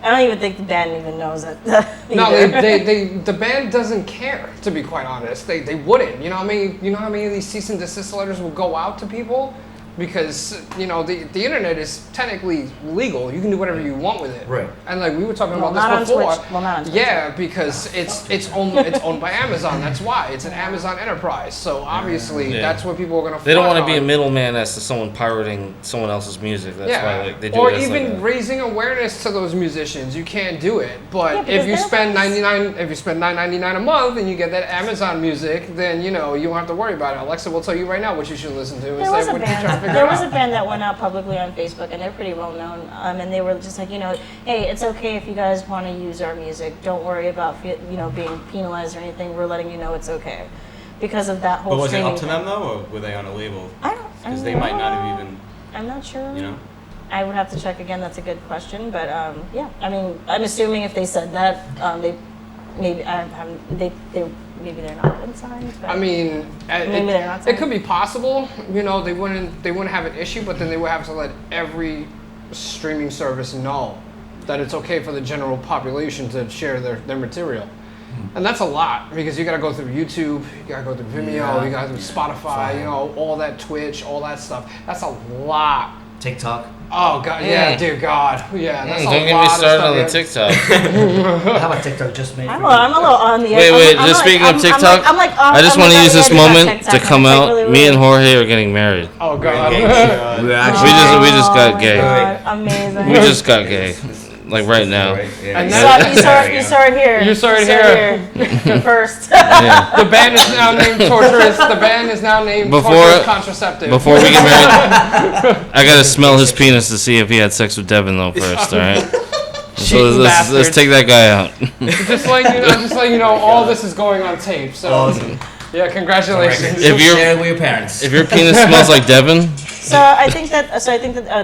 I don't even think the band even knows it. No, the band doesn't care, to be quite honest. They wouldn't. You know what I mean? You know how many of these cease and desist letters will go out to people? Because, you know, the internet is technically legal. You can do whatever you want with it. Right. And like we were talking about this before. Not on Twitch. Yeah, because it's owned by Amazon. That's why. It's an Amazon enterprise. So obviously that's what people are going to They don't want to be a middleman as to someone pirating someone else's music. That's why they do it. Or even raising awareness to those musicians. You can't do it. But if you spend $9.99 a month and you get that Amazon music, then you know you won't have to worry about it. Alexa will tell you right now what you should listen to. There was a band that went out publicly on Facebook, and they're pretty well known. And they were just like, you know, hey, it's okay if you guys want to use our music. Don't worry about being penalized or anything. We're letting you know it's okay because of that whole. But was it up to thing. them though, or were they on a label? I don't. Because they might not have even. I'm not sure. You know. I would have to check again. That's a good question, but yeah. I mean, I'm assuming if they said that, they maybe maybe they're not been signed. But I mean, maybe they're not signed. It could be possible. You know, they wouldn't have an issue, but then they would have to let every streaming service know that it's okay for the general population to share their material. And that's a lot because you got to go through YouTube, you got to go through Vimeo, you got to go through Spotify, you know, all that Twitch, all that stuff. That's a lot. TikTok. Oh God, yeah, dear God, yeah. That's don't get me started on the TikTok. How about TikTok just made? I'm a little on the edge. Wait. Just speaking of TikTok, I just want to use this moment to come out. Me and Jorge are getting married. Oh God. We just got gay. God, amazing. We just got gay. Like right now. And you saw it here. You saw it here. First. Yeah. The band is now named Torturous. The band is now named Torturous Contraceptive. Before we get married, I gotta smell his penis to see if he had sex with Devin though first. All right. So let's take that guy out. Just letting you know, all this is going on tape. So Awesome. yeah, congratulations. If you're sharing with your parents. If your penis smells like Devin. So I think that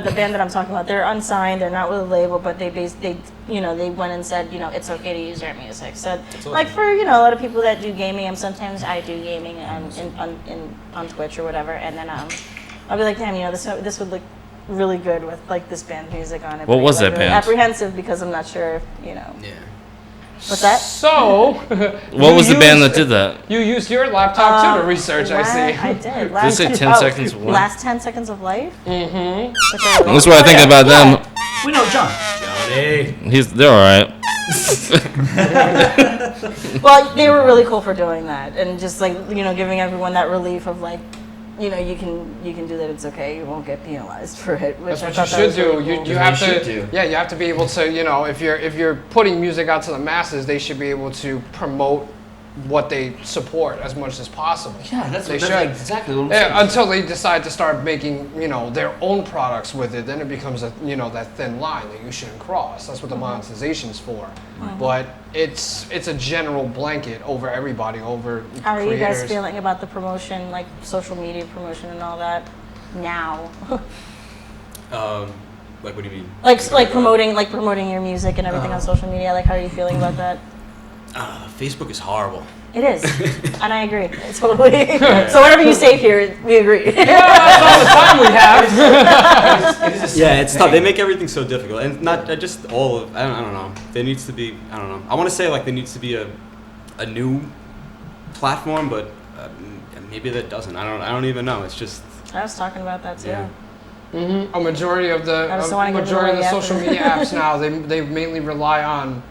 the band that I'm talking about, they're unsigned, they're not with a label, but they went and said, you know, it's okay to use our music. So like for, you know, a lot of people that do gaming, sometimes I do gaming on Twitch or whatever, and then I'll be like, damn, you know, this would look really good with like this band's music on it. What was that really band? Apprehensive because I'm not sure if, you know. Yeah. What's that? So, what was the band that did that? You used your laptop too to research, I see. I did. Did it say 10 seconds of life? Last 10 seconds of life? Mm-hmm. That's what I think about them. We know John. Johnny. They're alright. Well, they were really cool for doing that and just like, you know, giving everyone that relief of like, you know, you can do that. It's okay. You won't get penalized for it. That's what you should do. You have to. Yeah, you have to be able to. You know, if you're putting music out to the masses, they should be able to promote what they support as much as possible. Yeah, that's exactly what I'm saying. saying. Until they decide to start making, you know, their own products with it, then it becomes that thin line that you shouldn't cross. That's what the monetization's for. But it's a general blanket over everybody, over How are creators. you guys feeling about the promotion, like social media promotion and all that now? Like what do you mean? Like promoting your music and everything on social media. Like, how are you feeling about that? Facebook is horrible. It is, and I agree totally. So whatever you say here, we agree. That's all the time we have. Yeah, it's tough. They make everything so difficult, and not just all of. I don't know. There needs to be. I don't know. I want to say like there needs to be a new platform, but maybe that doesn't. I don't even know. It's just. I was talking about that too. Yeah. A majority of the social media apps now they mainly rely on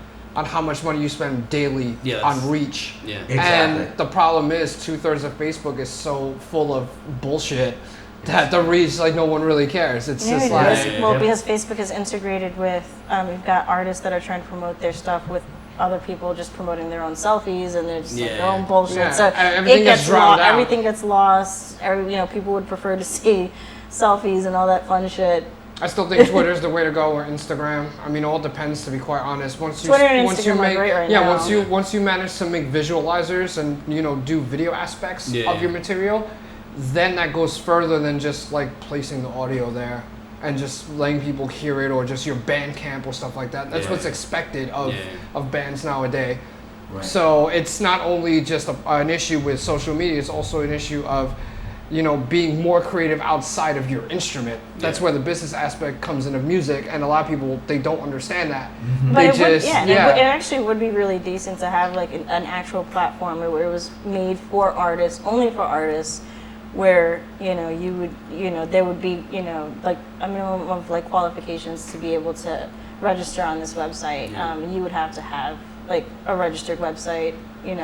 how much money you spend daily on reach. Yeah, exactly. And the problem is 2/3 of Facebook is so full of bullshit that the reach, like, no one really cares. It's just like because Facebook is integrated with we've got artists that are trying to promote their stuff with other people just promoting their own selfies and they're just like their own bullshit. Yeah. So Everything gets drowned out. Everything gets lost. People would prefer to see selfies and all that fun shit. I still think Twitter's the way to go, or Instagram. I mean, it all depends, to be quite honest. Twitter and Instagram are great right now. Once you manage to make visualizers and do video aspects of your material, then that goes further than just like placing the audio there and just letting people hear it, or just your Bandcamp or stuff like that. That's what's expected of bands nowadays. Right. So it's not only just an issue with social media; it's also an issue of being more creative outside of your instrument. That's where the business aspect comes in of music, and a lot of people, they don't understand that. But it actually would be really decent to have like an actual platform where it was made for artists, only for artists, where you would there would be like a minimum of like qualifications to be able to register on this website. You would have to have like a registered website. You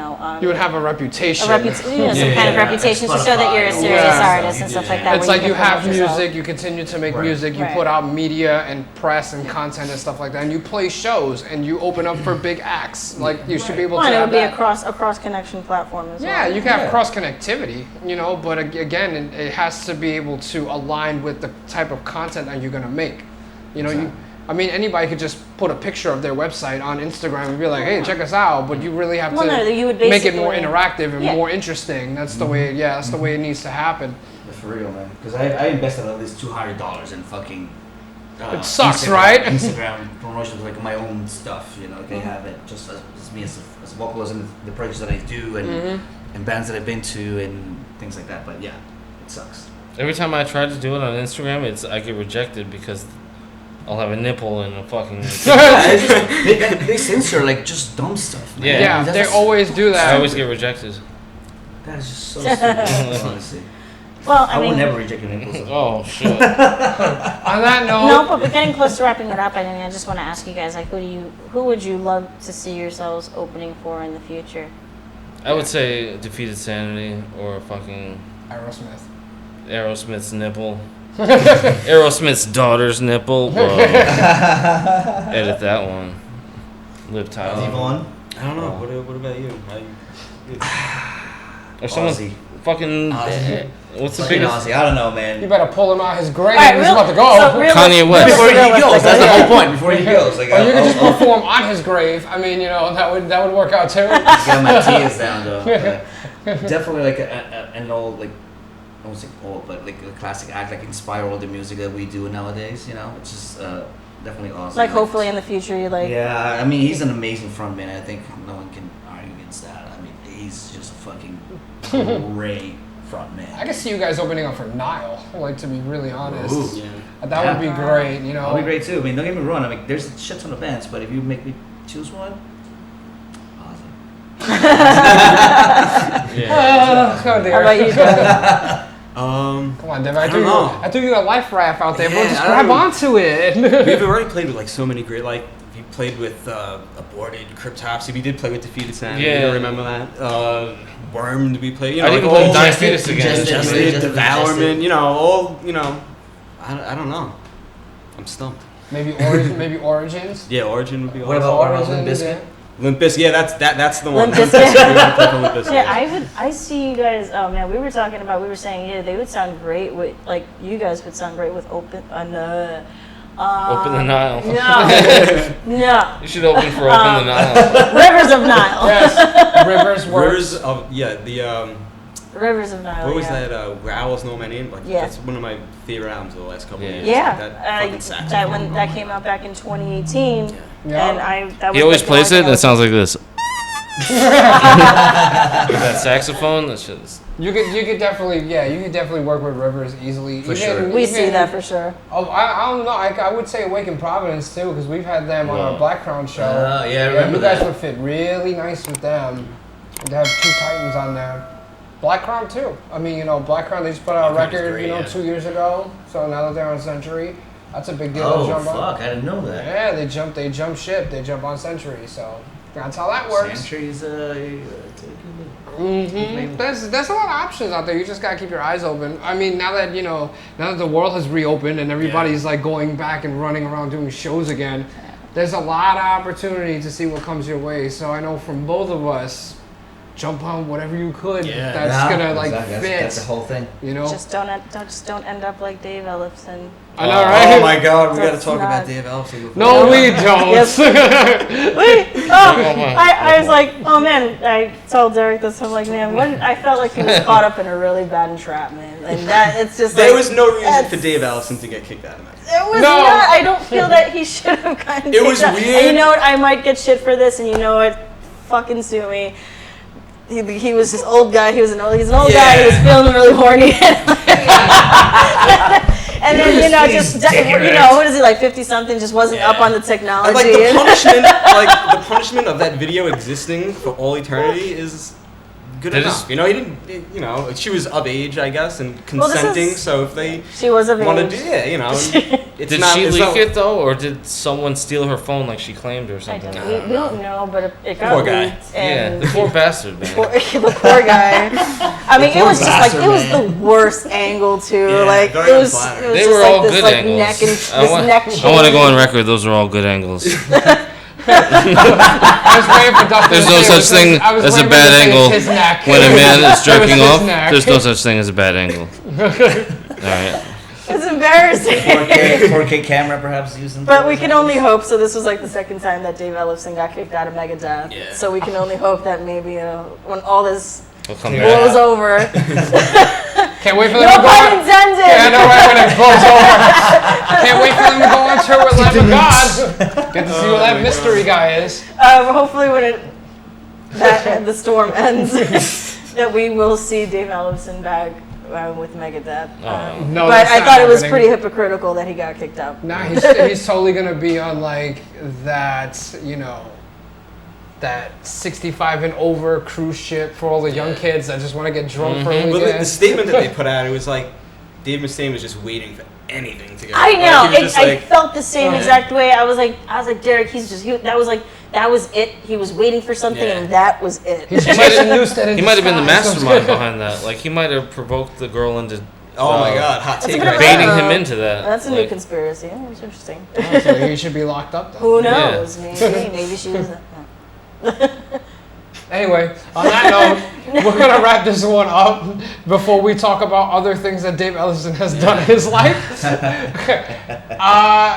would have a reputation. Some kind of reputation to show that you're a serious artist and stuff like that. It's like you have music, you continue to make music, you put out media and press and content and stuff like that, and you play shows and you open up for big acts. Like you should be able to. It would be a cross connection platform as well. Yeah, you can have cross connectivity, but again, it has to be able to align with the type of content that you're gonna make. Anybody could just put a picture of their website on Instagram and be like, "Hey, check us out," but you really have to make it more interactive and more interesting. That's the way. Yeah, that's the way it needs to happen. For real, man. Because I invested at least $200 in fucking. It sucks, right? Instagram promotions, like my own stuff. They have it just as me as a vocalist and the projects that I do and bands that I've been to and things like that. But yeah, it sucks. Every time I try to do it on Instagram, I get rejected because I'll have a nipple and a fucking. they censor like just dumb stuff. Man. Yeah, they always do that. I always get rejected. That is just so stupid, honestly. Well, I would never reject your nipples. Oh shit. On that note. No, but we're getting close to wrapping it up. I just want to ask you guys, like, who would you love to see yourselves opening for in the future? I would say Defeated Sanity or fucking Aerosmith's nipple. Aerosmith's daughter's nipple. Edit that one. Lip title. Yvonne? I don't know. What about you? Or someone fucking. What's the biggest? Ozzy. I don't know, man. You better pull him out his grave. Right, He's about to go. Kanye West. Before he goes. That's the whole point. Before he goes. Like, or you can just perform on his grave. That would work out too. Get my tears down though. Definitely like an old like. I won't say old, but like a classic act, like inspire all the music that we do nowadays. It's just definitely awesome. Like hopefully in the future, you like. Yeah, he's an amazing frontman. I think no one can argue against that. He's just a fucking great frontman. I can see you guys opening up for Nile. Like to be really honest, that would be great. That would be great too. Don't get me wrong. There's a shit ton of bands, but if you make me choose one. Awesome. How about you, Doug? Come on, Dev. I threw you a life raft out there, bro. Just grab onto it. We've already played with like so many great, like we played with Aborted, Cryptopsy. We did play with Defeated Sanity. Yeah, you remember that? Wormed. We played. I think played Diabetes again. Justice, Devourment. I don't know. I'm stumped. Maybe Origins. Yeah, Origin would be. What about Limp Bizkit? Limp Bizkit, yeah, that's the one. I see you guys. Oh man, we were saying they would sound great with you guys would sound great with Open the Nile. No. You should open for Open the Nile. Rivers of Nile. Yes. Rivers of Nile. What was that? Growls Know My Name. That's one of my favorite albums of the last couple of years. Yeah. That came out back in 2018. And he always plays it. That sounds like this. That saxophone. That shit is. You could definitely work with Rivers easily. We see that for sure. Oh, I don't know. I would say Awaken Providence too, because we've had them on our Black Crown show. I remember you guys would fit really nice with them. They have two Titans on there. Black Crown too. Black Crown, they just put out a record, 2 years ago. So now that they're on Century, that's a big deal to jump on. Oh fuck, I didn't know that. Yeah, they jump ship, they jump on Century. So that's how that works. Century's There's a lot of options out there. You just gotta keep your eyes open. Now that the world has reopened and everybody's like going back and running around doing shows again, there's a lot of opportunity to see what comes your way. So I know from both of us, jump on whatever you could. That's gonna fit. That's the whole thing. Just don't end up like Dave Ellefson. I know, right? Oh my God, we gotta talk about Dave Ellefson. No, we don't. I was like, oh man, I told Derek this. I'm like, man, I felt like he was caught up in a really bad entrapment, and it's just there was no reason for Dave Ellefson to get kicked out of that. It was not. I don't feel that he should have gotten kicked out. It was weird. And you know what? I might get shit for this, and you know what? Fucking sue me. he was this old guy. He's an old guy. He was feeling really horny. And then just what is he like 50 something? Just wasn't up on the technology. Like the punishment of that video existing for all eternity is good enough. He didn't. She was of age, I guess, and consenting. So if she was of wanted age. to, did she leak it though, or did someone steal her phone like she claimed or something? We don't know, but it got poor guy. leaked. And the poor bastard, man. The poor guy. I mean, it was just it was the worst angle too. Like it was they were all good angles. I want to go on record. Those are all good angles. There's no such thing as a bad angle when a man is jerking off. There's no such thing as a bad angle. All right. It's embarrassing. 4K camera perhaps using. But we can only hope. So this was like the second time that Dave Ellefson got kicked out of Megadeth. Yeah. So we can only hope that maybe when all this blows over. Can't wait for them no to go pun intended. Yeah, I know right when it blows over. Can't wait for them to go on tour with Lamb of God. Get to see who that mystery guy is. Hopefully when the storm ends, that we will see Dave Ellefson back with Megadeth. No, but I thought it was pretty hypocritical that he got kicked out. Nah, he's totally gonna be on like that, that 65 and over cruise ship for all the young kids that just want to get drunk for a weekend. Well, the statement that they put out, it was like Dave Mustaine was just waiting for anything to go. I know. I felt the same exact way. I was like, Derek, that was it. He was waiting for something, and that was it. He might have been the mastermind behind that. Like he might have provoked the girl into. Oh my God! Hot take. Baiting him into that. That's a new conspiracy. Oh, it's interesting. So he should be locked up. Then. Who knows? Yeah. Maybe she was. Anyway, on that note, we're gonna wrap this one up before we talk about other things that Dave Ellefson has done in his life.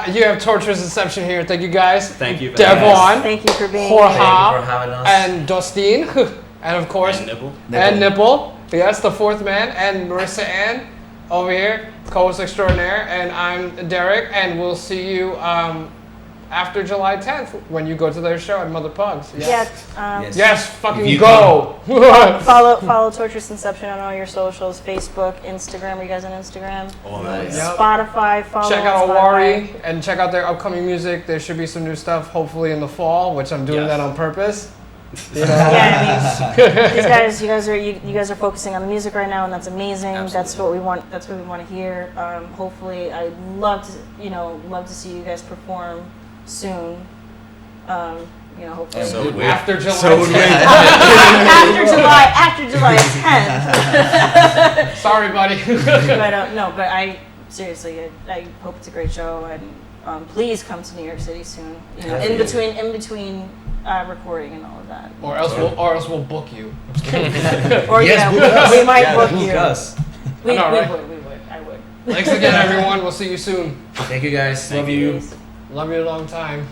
You have Torturous Inception here. Thank you guys. Thank you. Devon. Thank you for being here. Thank you for having us. And Dostine, and of course, and Nipple. Yes, the fourth man, and Marissa Ann over here, co-host extraordinaire, and I'm Derek, and we'll see you. After July 10th, when you go to their show at Mother Pugs. Yes, fucking go! follow Torturous Inception on all your socials, Facebook, Instagram. Are you guys on Instagram? All that. Yep. Spotify, follow check out Owari and check out their upcoming music. There should be some new stuff, hopefully in the fall, which I'm doing that on purpose. Yeah, I mean, you guys are focusing on the music right now, and that's amazing. Absolutely. That's what we want. That's what we want to hear. Hopefully, I'd love to see you guys perform soon. Hopefully. After July 10th. after July 10th. Sorry, buddy. But I seriously, I hope it's a great show, and please come to New York City soon. In between recording and all of that. Or else we'll book you. We might book you. Us. We would. I would. Thanks again, everyone. We'll see you soon. Thank you, guys. Love you. Love you a long time.